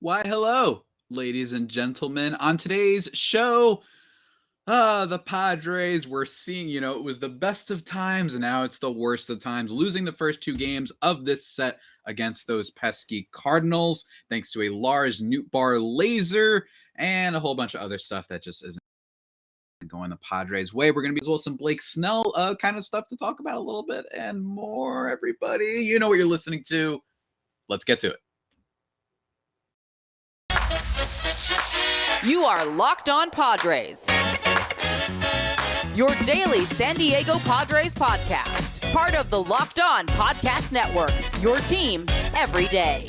Why, hello, ladies and gentlemen. On today's show, the Padres were seeing, it was the best of times, and now it's the worst of times, losing the first two games of this set against those pesky Cardinals, thanks to a Lars Nootbar laser and a whole bunch of other stuff that just isn't going the Padres' way. We're going to be as well some Blake Snell kind of stuff to talk about a little bit and more, everybody. You know what you're listening to. Let's get to it. You are Locked On Padres, your daily San Diego Padres podcast. Part of the Locked On Podcast Network, your team every day.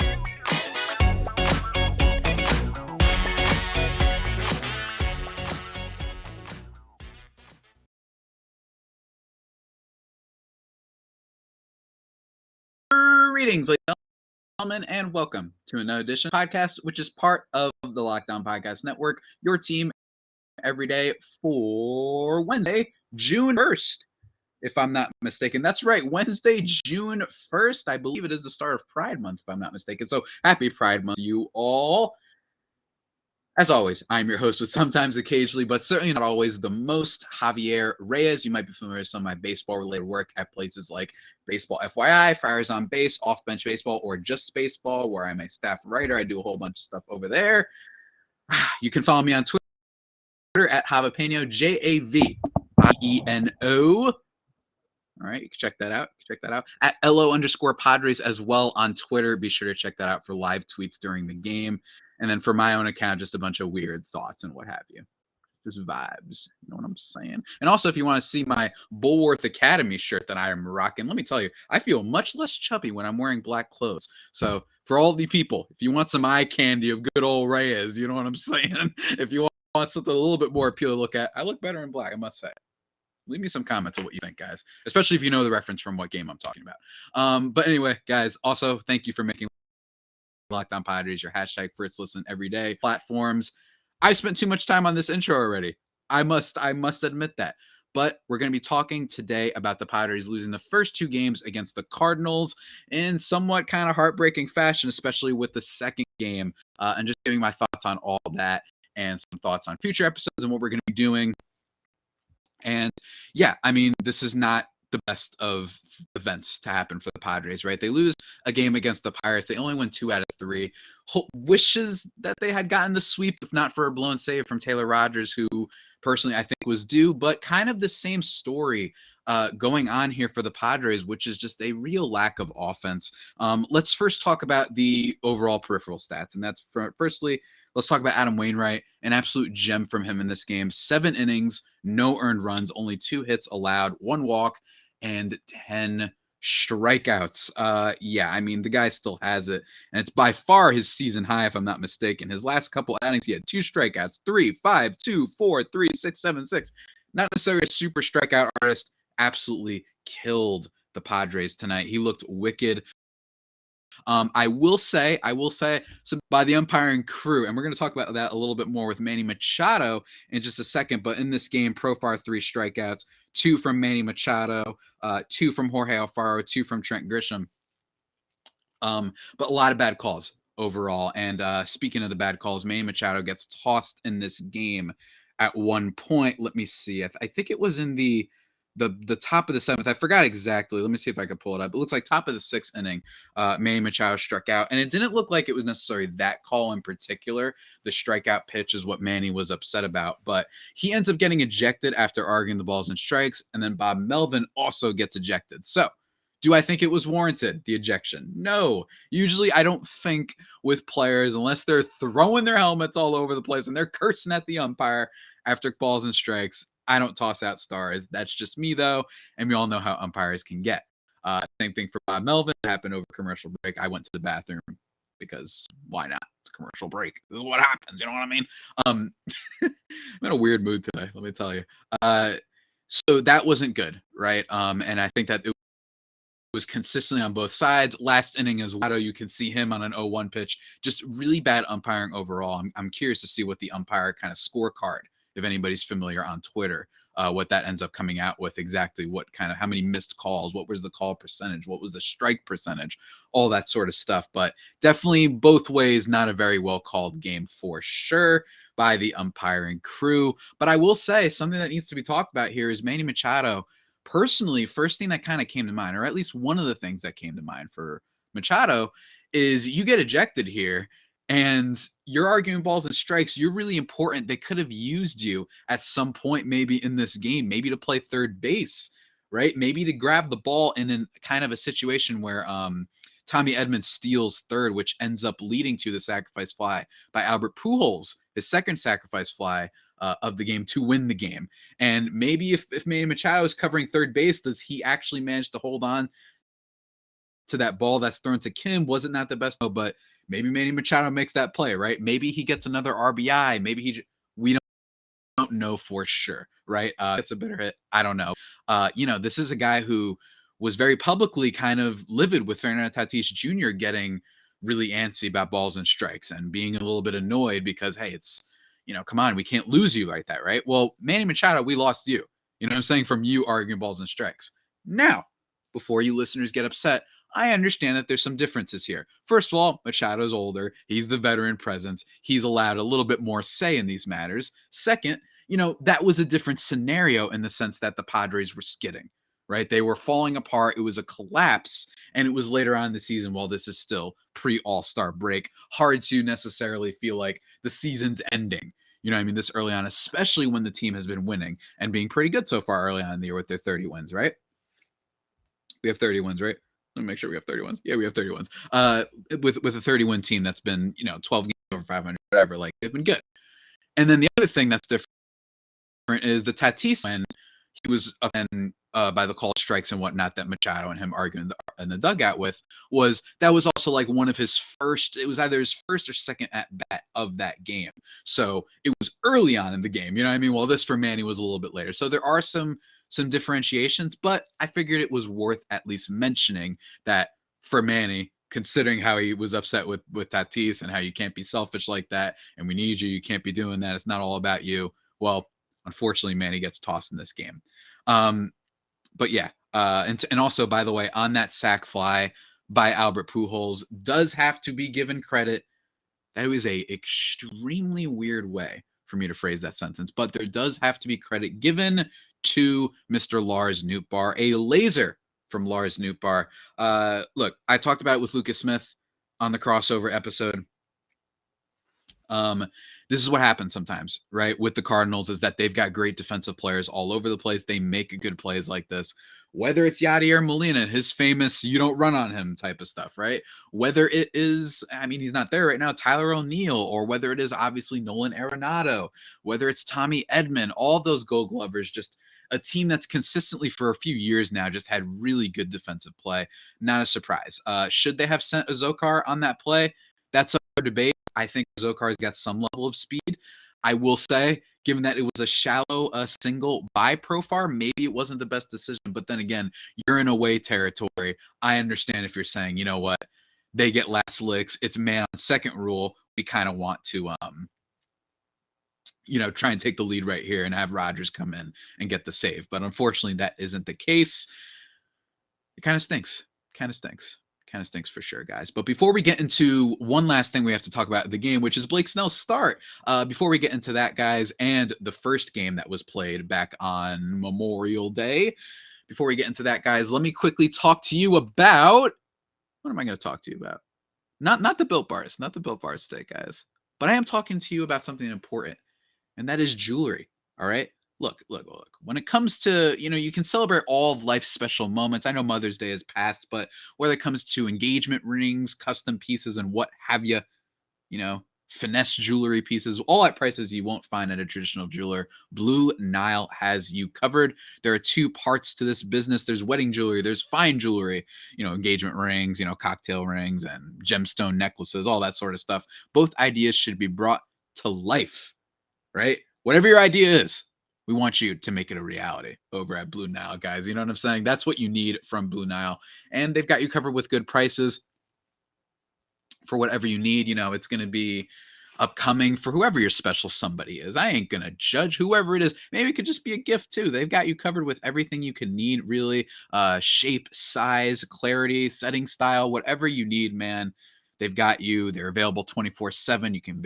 Greetings, ladies and gentlemen, and welcome to another edition of the podcast, which is part of the Locked On Podcast Network, your team every day for Wednesday, June 1st, if I'm not mistaken. That's right, Wednesday, June 1st. I believe it is the start of Pride Month, if I'm not mistaken. So happy Pride Month to you all. As always, I'm your host with sometimes, occasionally, but certainly not always the most, Javier Reyes. You might be familiar with some of my baseball-related work at places like Baseball FYI, Friars on Base, Off Bench Baseball, or Just Baseball, where I'm a staff writer. I do a whole bunch of stuff over there. You can follow me on Twitter at Javapeno, Javieno. All right, you can check that out. At LO_Padres as well on Twitter. Be sure to check that out for live tweets during the game. And then for my own account, just a bunch of weird thoughts and what have you. Just vibes. You know what I'm saying? And also, if you want to see my Bulworth Academy shirt that I am rocking, let me tell you, I feel much less chubby when I'm wearing black clothes. So for all the people, if you want some eye candy of good old Reyes, you know what I'm saying? If you want something a little bit more appealing to look at, I look better in black, I must say. Leave me some comments on what you think, guys, especially if you know the reference from what game I'm talking about. But anyway, guys, also thank you for making Locked On Padres your hashtag first listen every day platforms. I spent too much time on this intro already. I must admit that. But we're going to be talking today about the Padres losing the first two games against the Cardinals in somewhat kind of heartbreaking fashion, especially with the second game, and just giving my thoughts on all that and some thoughts on future episodes and what we're going to be doing. And yeah, I mean, this is not the best of events to happen for the Padres, right? They lose a game against the Pirates. They only win 2 out of 3. Wishes that they had gotten the sweep, if not for a blown save from Taylor Rogers, who personally I think was due, but kind of the same story going on here for the Padres, which is just a real lack of offense. Let's first talk about the overall peripheral stats. And that's firstly, let's talk about Adam Wainright, an absolute gem from him in this game. 7 innings, no earned runs, only 2 hits allowed, 1 walk, and 10 strikeouts. Yeah, I mean, the guy still has it, and it's by far his season high, if I'm not mistaken. His last couple outings, he had 2 strikeouts, 3, 5, 2, 4, 3, 6, 7, 6. Not necessarily a super strikeout artist, absolutely killed the Padres tonight. He looked wicked. I will say, so by the umpiring crew, and we're going to talk about that a little bit more with Manny Machado in just a second, but in this game, Profar 3 strikeouts, 2 from Manny Machado, 2 from Jorge Alfaro, 2 from Trent Grisham. But a lot of bad calls overall. And speaking of the bad calls, Manny Machado gets tossed in this game at one point. Let me see. I think it was in the top of the 7th. I forgot exactly. Let me see if I can pull it up. It looks like top of the 6th inning, Manny Machado struck out. And it didn't look like it was necessarily that call in particular. The strikeout pitch is what Manny was upset about. But he ends up getting ejected after arguing the balls and strikes. And then Bob Melvin also gets ejected. So do I think it was warranted, the ejection? No. Usually I don't think with players, unless they're throwing their helmets all over the place and they're cursing at the umpire after balls and strikes, I don't toss out stars. That's just me, though, and we all know how umpires can get. Same thing for Bob Melvin. It happened over commercial break. I went to the bathroom because why not? It's a commercial break. This is what happens. You know what I mean? I'm in a weird mood today, let me tell you. So that wasn't good, right? And I think that it was consistently on both sides. Last inning as well, you can see him on an 0-1 pitch. Just really bad umpiring overall. I'm curious to see what the umpire kind of scorecard, if anybody's familiar on Twitter, what that ends up coming out with exactly, what kind of, how many missed calls, what was the call percentage, what was the strike percentage, all that sort of stuff. But definitely both ways, not a very well called game for sure by the umpiring crew. But I will say something that needs to be talked about here is Manny Machado. Personally, first thing that kind of came to mind, or at least one of the things that came to mind for Machado, is you get ejected here and you're arguing balls and strikes. You're really important. They could have used you at some point, maybe in this game, maybe to play third base, right? Maybe to grab the ball in a kind of a situation where Tommy Edmonds steals third, which ends up leading to the sacrifice fly by Albert Pujols, his second sacrifice fly of the game to win the game. And maybe if Manny Machado is covering third base, does he actually manage to hold on to that ball that's thrown to Kim? Wasn't that the best? No, but maybe Manny Machado makes that play, right? Maybe he gets another RBI. Maybe we don't know for sure, right? It's a bitter hit. I don't know. This is a guy who was very publicly kind of livid with Fernando Tatis Jr. getting really antsy about balls and strikes and being a little bit annoyed because, hey, it's, come on, we can't lose you like that, right? Well, Manny Machado, we lost you. You know what I'm saying? From you arguing balls and strikes. Now, before you listeners get upset, I understand that there's some differences here. First of all, Machado's older. He's the veteran presence. He's allowed a little bit more say in these matters. Second, that was a different scenario in the sense that the Padres were skidding, right? They were falling apart. It was a collapse. And it was later on in the season, while this is still pre-All-Star break, hard to necessarily feel like the season's ending. You know what I mean? This early on, especially when the team has been winning and being pretty good so far early on in the year with their 30 wins, right? We have 30 wins, right? Let me make sure we have 30 wins. Yeah, we have 30 wins. With a 30-win team that's been, 12 games over 500, whatever, like they've been good. And then the other thing that's different is the Tatis, when he was up and by the call strikes and whatnot that Machado and him arguing in the dugout with, that was also like one of his first, it was either his first or second at bat of that game. So it was early on in the game, you know what I mean? Well, this for Manny was a little bit later. So there are some differentiations, but I figured it was worth at least mentioning that for Manny, considering how he was upset with Tatis and how you can't be selfish like that, and we need you, you can't be doing that, it's not all about you. Well, unfortunately, Manny gets tossed in this game. But yeah, and also, by the way, on that sac fly by Albert Pujols, does have to be given credit. That was a extremely weird way for me to phrase that sentence, but there does have to be credit given to Mr. Lars Nootbar, a laser from Lars Nootbar. Look, I talked about it with Lucas Smith on the crossover episode. This is what happens sometimes, right? With the Cardinals, is that they've got great defensive players all over the place. They make good plays like this, whether it's Yadier Molina, his famous "you don't run on him" type of stuff, right? Whether it is, I mean, he's not there right now, Tyler O'Neill, or whether it is obviously Nolan Arenado, whether it's Tommy Edman, all those Gold Glovers, just a team that's consistently for a few years now just had really good defensive play. Not a surprise. Should they have sent Zokar on that play? That's up for debate. I think Zokar's got some level of speed. I will say, given that it was a shallow single by Profar, maybe it wasn't the best decision. But then again, you're in away territory. I understand if you're saying, you know what, they get last licks. It's man on second rule. We kind of want to, try and take the lead right here and have Rodgers come in and get the save. But unfortunately, that isn't the case. It kind of stinks. Kind of stinks for sure, guys. But before we get into one last thing we have to talk about in the game, which is Blake Snell's start. Before we get into that, guys, and the first game that was played back on Memorial Day. Before we get into that, guys, let me quickly talk to you about, what am I going to talk to you about? Not the Built Bars, not the Built Bars today, guys. But I am talking to you about something important, and that is jewelry. All right. Look. When it comes to, you can celebrate all of life's special moments. I know Mother's Day has passed, but whether it comes to engagement rings, custom pieces, and what have you, finesse jewelry pieces, all at prices you won't find at a traditional jeweler, Blue Nile has you covered. There are two parts to this business. There's wedding jewelry, there's fine jewelry, engagement rings, cocktail rings and gemstone necklaces, all that sort of stuff. Both ideas should be brought to life, right? Whatever your idea is, we want you to make it a reality over at Blue Nile, guys. You know what I'm saying? That's what you need from Blue Nile. And they've got you covered with good prices for whatever you need. It's going to be upcoming for whoever your special somebody is. I ain't gonna judge whoever it is. Maybe it could just be a gift too. They've got you covered with everything you could need, really. Shape, size, clarity, setting style, whatever you need, man. They've got you. They're available 24/7. You can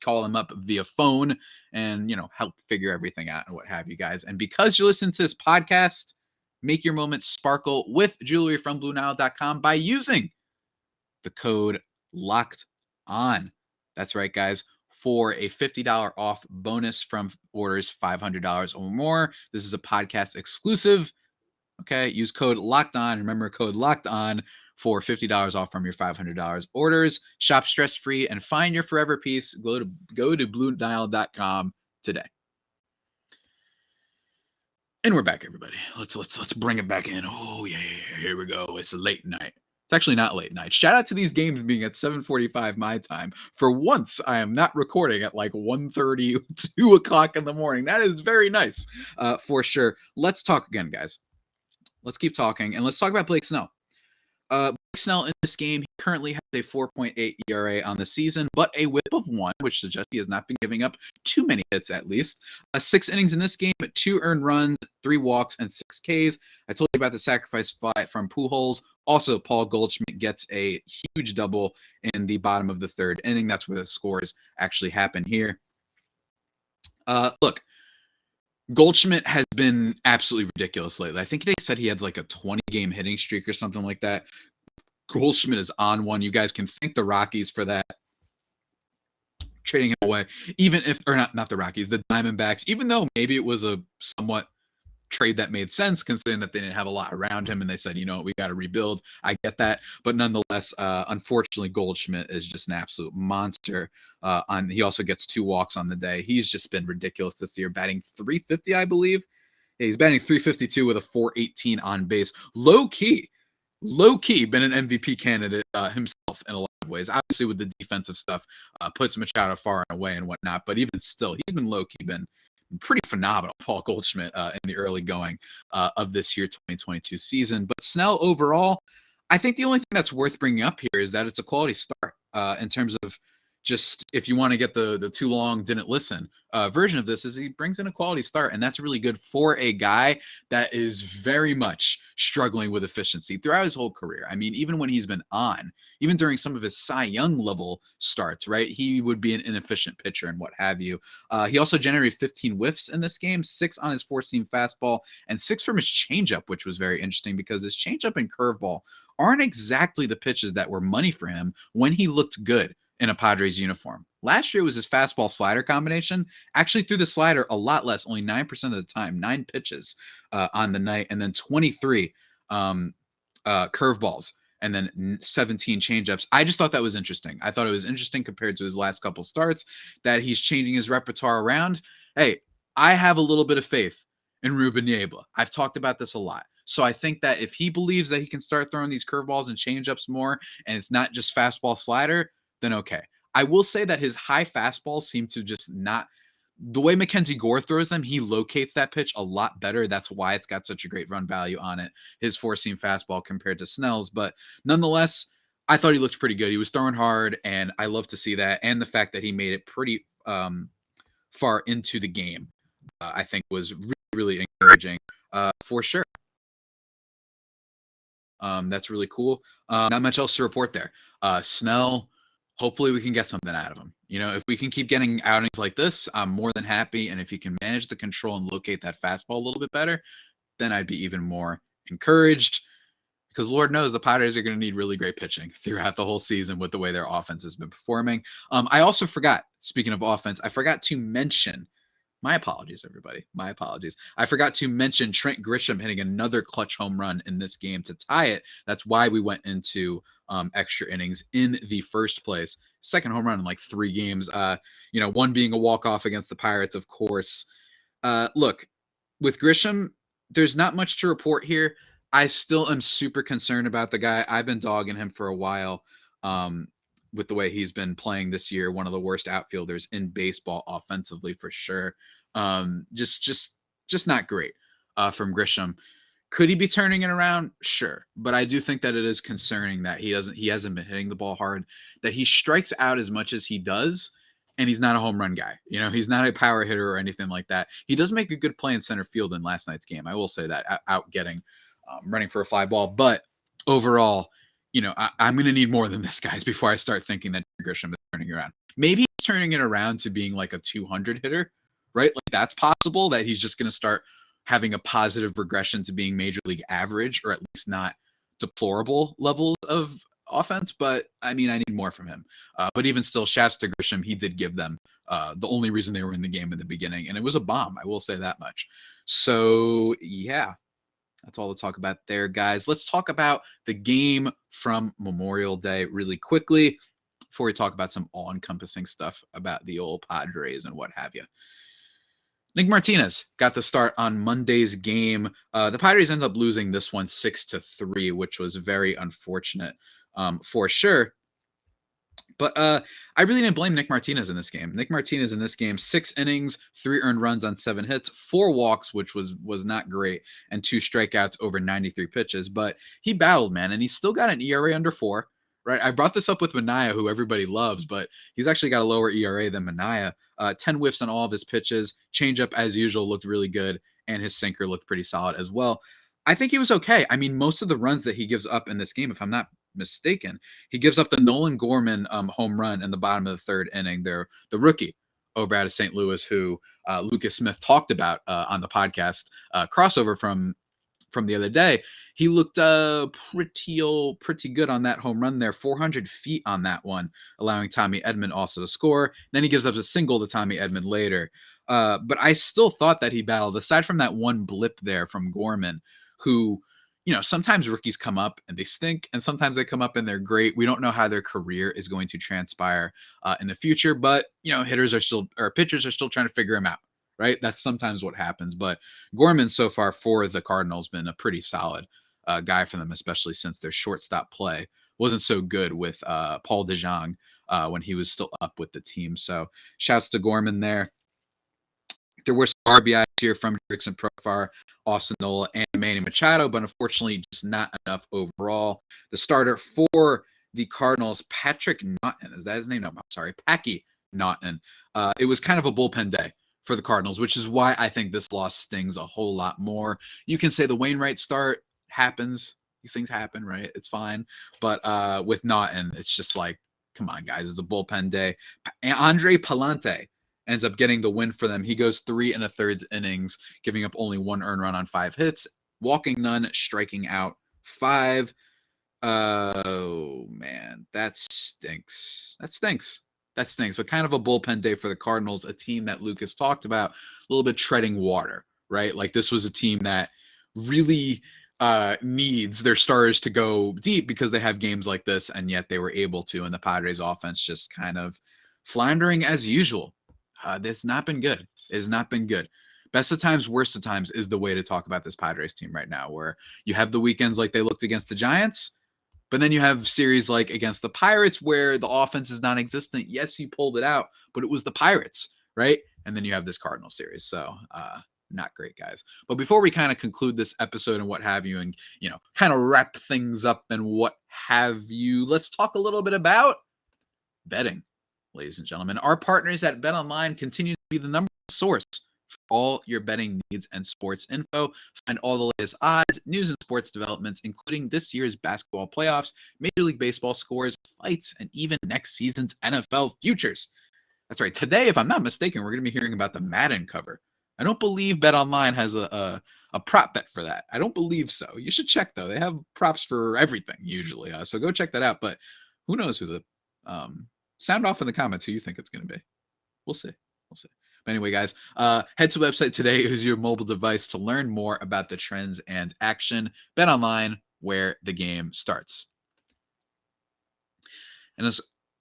call them up via phone and, help figure everything out and what have you guys. And because you listen to this podcast, make your moments sparkle with jewelry from BlueNile.com by using the code locked on. That's right, guys. For a $50 off bonus from orders $500 or more. This is a podcast exclusive. Okay, use code locked on. Remember, code locked on for $50 off from your $500 orders. Shop stress free and find your forever piece. Go to BlueNile.com today. And we're back, everybody. Let's bring it back in. Oh yeah, here we go. It's a late night. It's actually not late night. Shout out to these games being at 7:45 my time. For once, I am not recording at like 1:30, 2 o'clock in the morning. That is very nice, for sure. Let's talk again, guys. Let's keep talking, and let's talk about Blake Snell. Blake Snell in this game, he currently has a 4.8 ERA on the season, but a whip of 1, which suggests he has not been giving up too many hits at least. 6 innings in this game, 2 earned runs, 3 walks, and 6 Ks. I told you about the sacrifice fly from Pujols. Also, Paul Goldschmidt gets a huge double in the bottom of the 3rd inning. That's where the scores actually happen here. Look, Goldschmidt has been absolutely ridiculous lately. I think they said he had like a 20-game hitting streak or something like that. Goldschmidt is on one. You guys can thank the Rockies for that. Trading him away, even if, or not the Rockies, the Diamondbacks, even though maybe it was a somewhat trade that made sense considering that they didn't have a lot around him and they said, we got to rebuild. I get that. But nonetheless, unfortunately, Goldschmidt is just an absolute monster. He also gets 2 walks on the day. He's just been ridiculous this year, batting .350, I believe. Yeah, he's batting .352 with a .418 on base. Low key been an MVP candidate himself in a lot of ways. Obviously, with the defensive stuff, puts Machado far and away and whatnot. But even still, he's been low key, been pretty phenomenal, Paul Goldschmidt, in the early going of this year 2022 season. But Snell overall, I think the only thing that's worth bringing up here is that it's a quality start in terms of just if you want to get the too long didn't listen version of this is he brings in a quality start, and that's really good for a guy that is very much struggling with efficiency throughout his whole career. I mean, even when he's been on, even during some of his Cy Young level starts, right, he would be an inefficient pitcher and what have you. He also generated 15 whiffs in this game, 6 on his 4-seam fastball and 6 from his changeup, which was very interesting because his changeup and curveball aren't exactly the pitches that were money for him when he looked good in a Padres uniform. Last year was his fastball slider combination. Actually threw the slider a lot less, only 9% of the time, 9 pitches on the night, and then 23 curveballs, and then 17 changeups. I just thought that was interesting. I thought it was interesting compared to his last couple starts that he's changing his repertoire around. Hey, I have a little bit of faith in Ruben Niebla. I've talked about this a lot. So I think that if he believes that he can start throwing these curveballs and changeups more, and it's not just fastball slider, then okay. I will say that his high fastballs seem to just not – the way Mackenzie Gore throws them, he locates that pitch a lot better. That's why it's got such a great run value on it, his 4-seam fastball compared to Snell's. But nonetheless, I thought he looked pretty good. He was throwing hard, and I love to see that. And the fact that he made it pretty far into the game, I think was really, really encouraging for sure. That's really cool. Not much else to report there. Snell – hopefully we can get something out of him. If we can keep getting outings like this, I'm more than happy. And if he can manage the control and locate that fastball a little bit better, then I'd be even more encouraged, because Lord knows the Padres are going to need really great pitching throughout the whole season with the way their offense has been performing. I also forgot, speaking of offense, I forgot to mention, my apologies, everybody. My apologies. I forgot to mention Trent Grisham hitting another clutch home run in this game to tie it. That's why we went into extra innings in the first place. Second home run in like 3 games. One being a walk-off against the Pirates, of course. Look, with Grisham, there's not much to report here. I still am super concerned about the guy. I've been dogging him for a while. With the way he's been playing this year, one of the worst outfielders in baseball offensively for sure. Just not great from Grisham. Could he be turning it around? Sure. But I do think that it is concerning that he hasn't been hitting the ball hard, that he strikes out as much as he does. and he's not a home run guy. You know, he's not a power hitter or anything like that. He does make a good play in center field in last night's game. I will say that, out getting running for a fly ball. But overall, you know, I'm going to need more than this, guys, before I start thinking that Grisham is turning around. Maybe he's turning it around to being like a 200 hitter, right? Like that's possible, that he's just going to start having a positive regression to being major league average, or at least not deplorable levels of offense. But I mean, I need more from him. But even still, shouts to Grisham. He did give them the only reason they were in the game in the beginning, and it was a bomb. I will say that much. So yeah, that's all to talk about there, guys. Let's talk about the game from Memorial Day really quickly before we talk about some all-encompassing stuff about the old Padres and what have you. Nick Martinez got the start on Monday's game. The Padres ended up losing this one 6-3, which was very unfortunate for sure. But I really didn't blame Nick Martinez in this game. Nick Martinez in this game, 6 innings, 3 earned runs on 7 hits, 4 walks, which was not great, and 2 strikeouts over 93 pitches. But he battled, man, and he's still got an ERA under 4. Right, I brought this up with Mania, who everybody loves, but he's actually got a lower ERA than Mania. 10 whiffs on all of his pitches. Changeup, as usual, looked really good, and his sinker looked pretty solid as well. I think he was okay. I mean, most of the runs that he gives up in this game, if I'm not mistaken, he gives up the Nolan Gorman home run in the bottom of the 3rd inning. They're the rookie over out of St. Louis, who Lucas Smith talked about on the podcast crossover from the other day. He looked pretty good on that home run there, 400 feet on that one, allowing Tommy Edman also to score. Then he gives up a single to Tommy Edman later. But I still thought that he battled, aside from that one blip there from Gorman, who, you know, sometimes rookies come up and they stink, and sometimes they come up and they're great. We don't know how their career is going to transpire in the future, but, you know, pitchers are still trying to figure him out, right? That's sometimes what happens. But Gorman so far for the Cardinals been a pretty solid guy for them, especially since their shortstop play wasn't so good with Paul DeJong when he was still up with the team. So shouts to Gorman there. There were some RBIs here from Jurickson Profar, Austin Nola, and Manny Machado, but unfortunately just not enough overall. The starter for the Cardinals, Patrick Naughton, is that his name? No, I'm sorry, Packy Naughton. It was kind of a bullpen day for the Cardinals, which is why I think this loss stings a whole lot more. You can say the Wainwright start happens. These things happen, right? It's fine. But with Naughton, it's just like, come on, guys. It's a bullpen day. Andre Palante ends up getting the win for them. He goes 3 1/3 innings, giving up only 1 earned run on 5 hits, walking none, striking out 5. Oh, man. That stinks. So kind of a bullpen day for the Cardinals, a team that Lucas talked about, a little bit treading water, right? Like this was a team that really needs their starters to go deep because they have games like this, and yet they were able to, and the Padres offense just kind of floundering as usual. It's not been good. It has not been good. Best of times, worst of times is the way to talk about this Padres team right now, where you have the weekends like they looked against the Giants, but then you have series like against the Pirates where the offense is non-existent. Yes, you pulled it out, but it was the Pirates, right? And then you have this Cardinal series. So not great, guys. But before we kind of conclude this episode and what have you, and, you know, kind of wrap things up and what have you, let's talk a little bit about betting, ladies and gentlemen. Our partners at BetOnline continue to be the number one source for all your betting needs and sports info. Find all the latest odds, news, and sports developments, including this year's basketball playoffs, Major League Baseball scores, fights, and even next season's NFL futures. That's right. Today, if I'm not mistaken, we're going to be hearing about the Madden cover. I don't believe BetOnline has a prop bet for that. I don't believe so. You should check, though. They have props for everything, usually. So go check that out. But who knows who the sound off in the comments who you think it's going to be. We'll see. But anyway, guys, head to the website today. Use your mobile device to learn more about the trends and action. BetOnline, where the game starts. And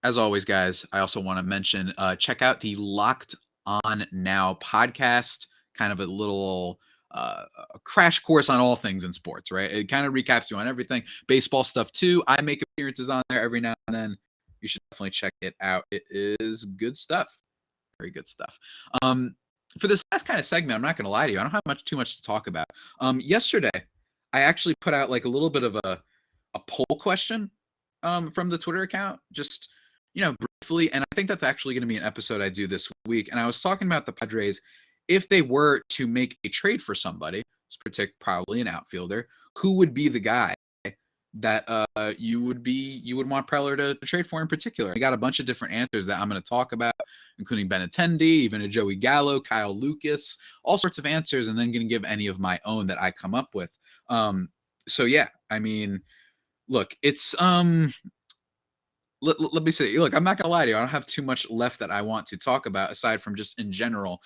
as always, guys, I also want to mention, check out the Locked On Now podcast, kind of a little a crash course on all things in sports, right? It kind of recaps you on everything. Baseball stuff, too. I make appearances on there every now and then. You should definitely check it out. It is good stuff. Very good stuff. For this last kind of segment, I'm not going to lie to you. I don't have too much to talk about. Yesterday, I actually put out like a little bit of a poll question from the Twitter account. Just, you know, truthfully, and I think that's actually going to be an episode I do this week. And I was talking about the Padres, if they were to make a trade for somebody, probably an outfielder, who would be the guy that you would want Preller to trade for in particular? I got a bunch of different answers that I'm going to talk about, including Benintendi, even a Joey Gallo, Kyle Lucas, all sorts of answers, and then going to give any of my own that I come up with. So yeah, I mean, look, it's let me say, look, I'm not gonna lie to you. I don't have too much left that I want to talk about aside from just in general,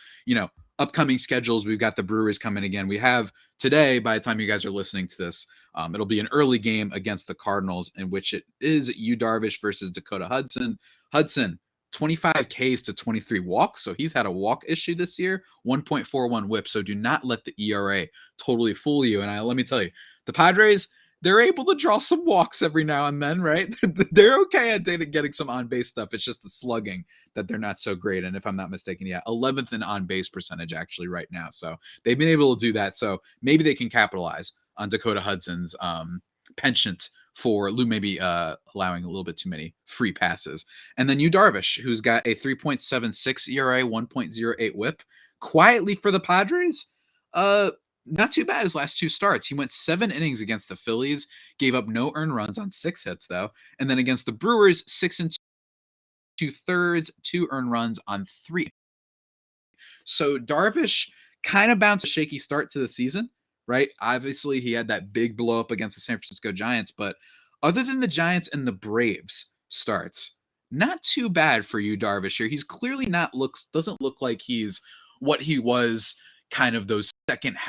upcoming schedules. We've got the Brewers coming again. We have today, by the time you guys are listening to this, it'll be an early game against the Cardinals in which it is Yu Darvish versus Dakota Hudson. Hudson, 25 Ks to 23 walks. So he's had a walk issue this year, 1.41 whip. So do not let the ERA totally fool you. And let me tell you, the Padres, they're able to draw some walks every now and then, right? They're okay at getting some on-base stuff. It's just the slugging that they're not so great. And if I'm not mistaken, 11th in on-base percentage actually right now. So they've been able to do that. So maybe they can capitalize on Dakota Hudson's penchant for maybe allowing a little bit too many free passes. And then Yu Darvish, who's got a 3.76 ERA, 1.08 whip. Quietly for the Padres, not too bad his last two starts. He went 7 innings against the Phillies, gave up no earned runs on 6 hits, though. And then against the Brewers, 6 2/3, 2 earned runs on 3. So Darvish kind of bounced a shaky start to the season, right? Obviously, he had that big blow up against the San Francisco Giants, but other than the Giants and the Braves starts, not too bad for Yu Darvish here. He's clearly doesn't look like he's what he was kind of those second half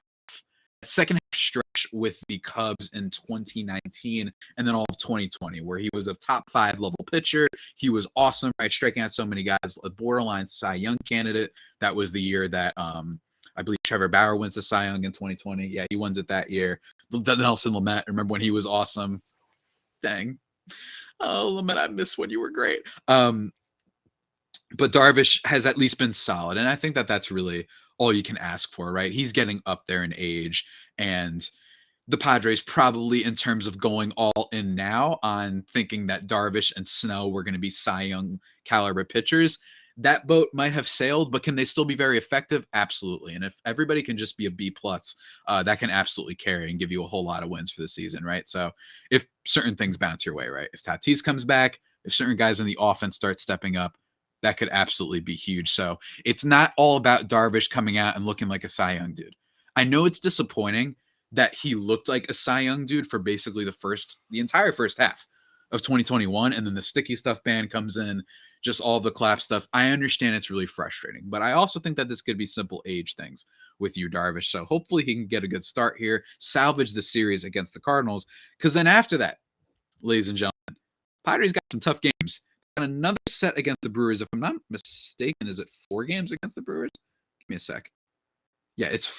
stretch with the Cubs in 2019 and then all of 2020, where he was a top 5 level pitcher. He was awesome, right? Striking out so many guys, a borderline Cy Young candidate. That was the year that I believe Trevor Bauer wins the Cy Young in 2020. Yeah, he wins it that year. Nelson Lamet, remember when he was awesome? Dang. Oh, Lamet, I miss when you were great. But Darvish has at least been solid. And I think that that's really all you can ask for, right? He's getting up there in age. And the Padres probably, in terms of going all in now on thinking that Darvish and Snell were going to be Cy Young caliber pitchers, that boat might have sailed, but can they still be very effective? Absolutely. And if everybody can just be a B+, that can absolutely carry and give you a whole lot of wins for the season, right? So if certain things bounce your way, right? If Tatis comes back, if certain guys in the offense start stepping up, that could absolutely be huge. So it's not all about Darvish coming out and looking like a Cy Young dude. I know it's disappointing that he looked like a Cy Young dude for basically the entire first half of 2021. And then the sticky stuff ban comes in, just all the clap stuff. I understand it's really frustrating, but I also think that this could be simple age things with Yu Darvish. So hopefully he can get a good start here, salvage the series against the Cardinals. Because then after that, ladies and gentlemen, Padres got some tough games. Got another set against the Brewers. If I'm not mistaken, is it 4 games against the Brewers? Give me a sec. Yeah, it's a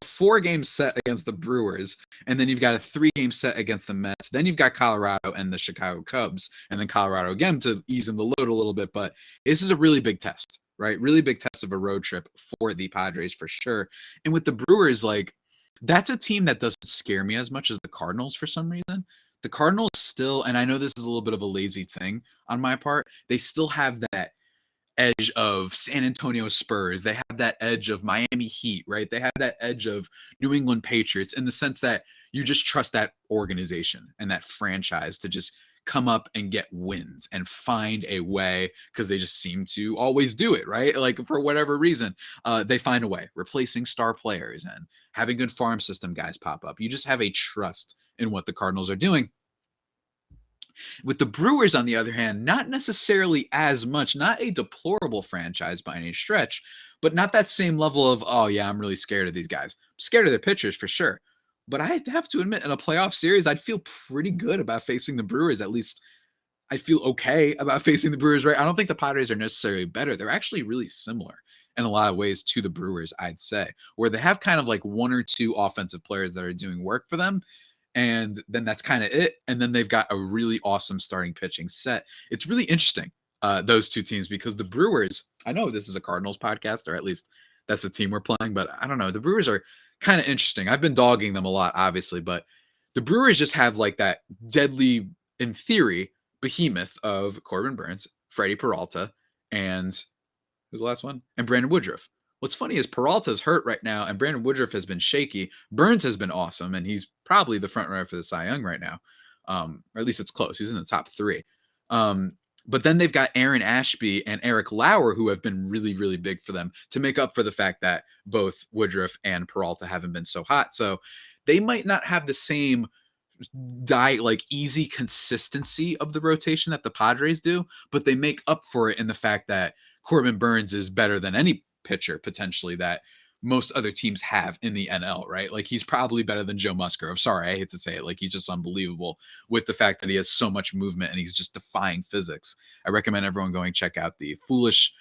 4-game set against the Brewers, and then you've got a 3-game set against the Mets. Then you've got Colorado and the Chicago Cubs, and then Colorado again to ease in the load a little bit. But this is a really big test, right? Really big test of a road trip for the Padres for sure. And with the Brewers, that's a team that doesn't scare me as much as the Cardinals for some reason. The Cardinals still, and I know this is a little bit of a lazy thing on my part, they still have that edge of San Antonio Spurs. They have that edge of Miami Heat, right? They have that edge of New England Patriots in the sense that you just trust that organization and that franchise to just come up and get wins and find a way, because they just seem to always do it, right? Like for whatever reason, they find a way, replacing star players and having good farm system guys pop up. You just have a trust in what the Cardinals are doing. With the Brewers, on the other hand, not necessarily as much, not a deplorable franchise by any stretch, but not that same level of, oh yeah, I'm really scared of these guys. I'm scared of their pitchers for sure. But I have to admit, in a playoff series, I'd feel pretty good about facing the Brewers. At least I feel okay about facing the Brewers, right? I don't think the Padres are necessarily better. They're actually really similar in a lot of ways to the Brewers, I'd say, where they have kind of like 1 or 2 offensive players that are doing work for them. And then that's kind of it. And then they've got a really awesome starting pitching set. It's really interesting, those 2 teams, because the Brewers, I know this is a Cardinals podcast, or at least that's the team we're playing, but I don't know. The Brewers are kind of interesting. I've been dogging them a lot, obviously, but the Brewers just have like that deadly, in theory, behemoth of Corbin Burnes, Freddie Peralta, and who's the last one? And Brandon Woodruff. What's funny is Peralta's hurt right now, and Brandon Woodruff has been shaky. Burns has been awesome, and he's probably the front runner for the Cy Young right now. Or at least it's close. He's in the top 3. But then they've got Aaron Ashby and Eric Lauer, who have been really, really big for them to make up for the fact that both Woodruff and Peralta haven't been so hot. So they might not have the same easy consistency of the rotation that the Padres do, but they make up for it in the fact that Corbin Burns is better than any pitcher potentially that most other teams have in the NL, right? Like he's probably better than Joe Musgrove. Sorry, I hate to say it. Like he's just unbelievable with the fact that he has so much movement and he's just defying physics. I recommend everyone going check out the Foolish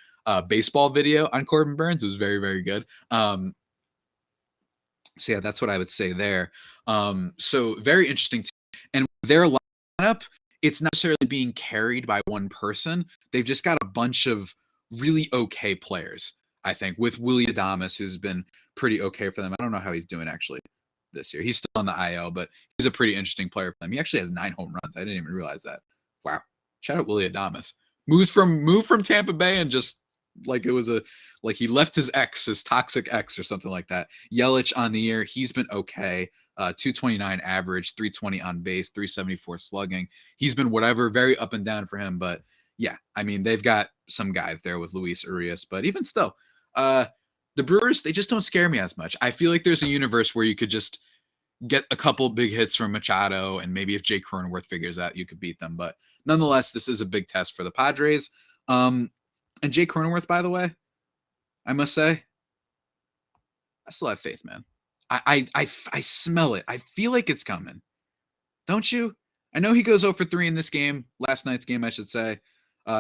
baseball video on Corbin Burns. It was very, very good. So yeah, that's what I would say there. So very interesting. And their lineup, it's not necessarily being carried by one person. They've just got a bunch of really okay players, I think, with Willy Adames, who's been pretty okay for them. I don't know how he's doing actually this year. He's still on the IL, but he's a pretty interesting player for them. He actually has 9 home runs. I didn't even realize that. Wow. Shout out Willy Adames. Moved from Tampa Bay and just like it was like he left his toxic ex or something like that. Yelich on the year, he's been okay. 229 average, 320 on base, 374 slugging. He's been whatever, very up and down for him. But yeah, I mean, they've got some guys there with Luis Urias, but even still, the Brewers, they just don't scare me as much. I feel like there's a universe where you could just get a couple big hits from Machado, and maybe if Jay Cronenworth figures out, you could beat them. But nonetheless, this is a big test for the Padres. And Jay Cronenworth, by the way, I must say, I still have faith, man. I smell it. I feel like it's coming. Don't you? I know he goes 0 for 3 in this game, last night's game, I should say.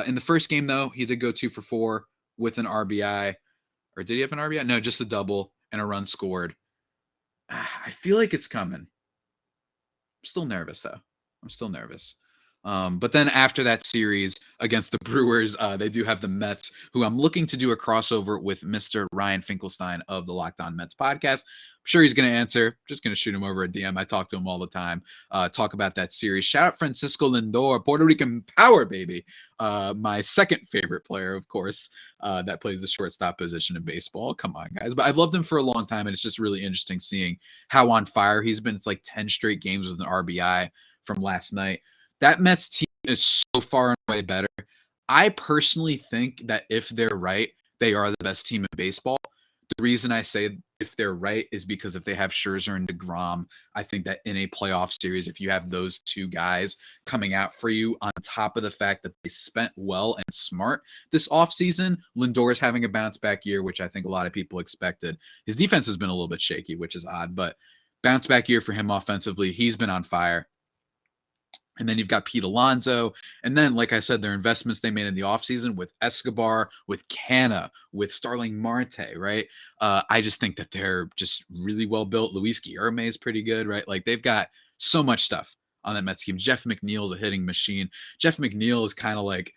In the first game, though, he did go 2 for 4 with an RBI. Or did he have an RBI? No, just a double and a run scored. I feel like it's coming. I'm still nervous, though. I'm still nervous. But then after that series against the Brewers, they do have the Mets, who I'm looking to do a crossover with Mr. Ryan Finkelstein of the Locked On Mets podcast. I'm sure he's going to answer. Just going to shoot him over a DM. I talk to him all the time. Talk about that series. Shout out Francisco Lindor, Puerto Rican power, baby. My second favorite player, of course, that plays the shortstop position in baseball. Come on, guys. But I've loved him for a long time, and it's just really interesting seeing how on fire he's been. It's like 10 straight games with an RBI from last night. That Mets team is so far and away better. I personally think that if they're right, they are the best team in baseball. The reason I say if they're right is because if they have Scherzer and DeGrom, I think that in a playoff series, if you have those two guys coming out for you on top of the fact that they spent well and smart this offseason, Lindor is having a bounce back year, which I think a lot of people expected. His defense has been a little bit shaky, which is odd, but bounce back year for him offensively. He's been on fire. And then you've got Pete Alonso. And then, like I said, their investments they made in the offseason with Escobar, with Canna, with Starling Marte, right? I just think that they're just really well built. Luis Guillermo is pretty good, right? Like they've got so much stuff on that Mets team. Jeff McNeil is a hitting machine. Jeff McNeil is kind of like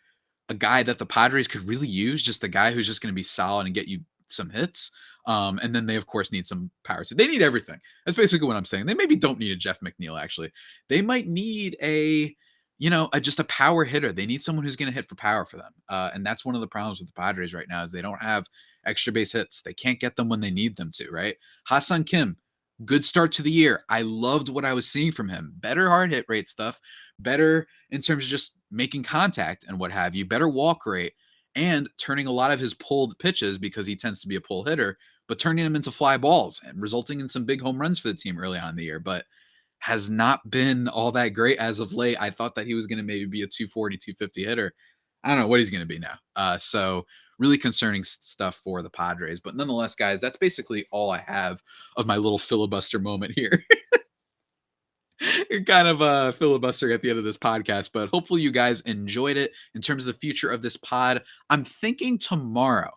a guy that the Padres could really use, just a guy who's just going to be solid and get you some hits. And then they, of course, need some power. They need everything. That's basically what I'm saying. They maybe don't need a Jeff McNeil, actually. They might need just a power hitter. They need someone who's going to hit for power for them. And that's one of the problems with the Padres right now is they don't have extra base hits. They can't get them when they need them to, right? Ha-Seong Kim, good start to the year. I loved what I was seeing from him. Better hard hit rate stuff. Better in terms of just making contact and what have you. Better walk rate. And turning a lot of his pulled pitches, because he tends to be a pull hitter, but turning them into fly balls and resulting in some big home runs for the team early on in the year, but has not been all that great as of late. I thought that he was going to maybe be a 240, 250 hitter. I don't know what he's going to be now. So really concerning stuff for the Padres. But nonetheless, guys, that's basically all I have of my little filibuster moment here. Kind of a filibuster at the end of this podcast, but hopefully you guys enjoyed it. In terms of the future of this pod, I'm thinking tomorrow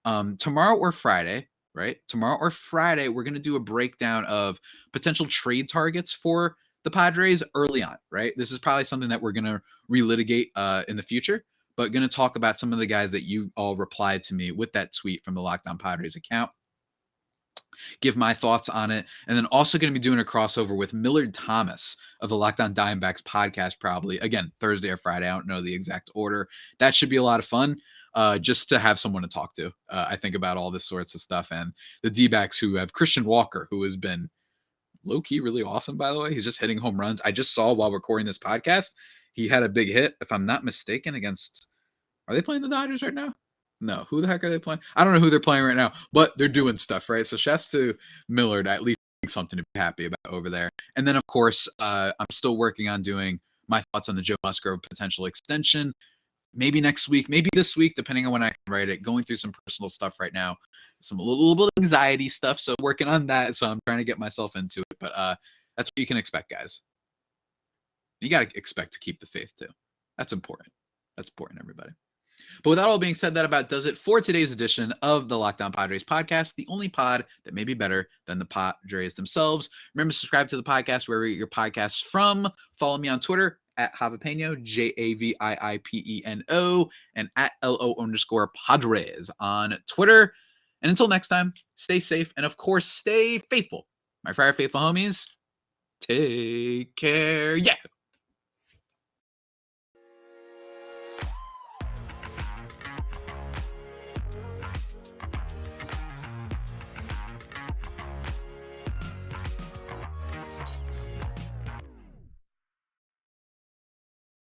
or Friday, right? Tomorrow or Friday, we're going to do a breakdown of potential trade targets for the Padres early on, right? This is probably something that we're going to relitigate in the future, but going to talk about some of the guys that you all replied to me with that tweet from the Locked On Padres account. give my thoughts on it. And then also going to be doing a crossover with Millard Thomas of the Locked On Diamondbacks podcast, probably again, Thursday or Friday. I don't know the exact order. That should be a lot of fun. Just to have someone to talk to. I think about all this sorts of stuff, and the D-backs who have Christian Walker, who has been low-key really awesome, by the way. He's just hitting home runs. I just saw while recording this podcast, he had a big hit, if I'm not mistaken, against, are they playing the Dodgers right now? No, who the heck are they playing? I don't know who they're playing right now, but they're doing stuff, right? So shouts to Millard, at least something to be happy about over there. And then, of course, I'm still working on doing my thoughts on the Joe Musgrove potential extension. Maybe next week, maybe this week, depending on when I can write it. Going through some personal stuff right now, some a little bit of anxiety stuff. So working on that. So I'm trying to get myself into it. But that's what you can expect, guys. You got to expect to keep the faith too. That's important. That's important, everybody. But with that all being said, that about does it for today's edition of the Locked On Padres podcast, the only pod that may be better than the Padres themselves. Remember to subscribe to the podcast wherever you get your podcasts from. Follow me on Twitter at Javipeno, Javiipeno, and at LO_Padres on Twitter. And until next time, stay safe and, of course, stay faithful. My Friar Faithful homies, take care. Yeah.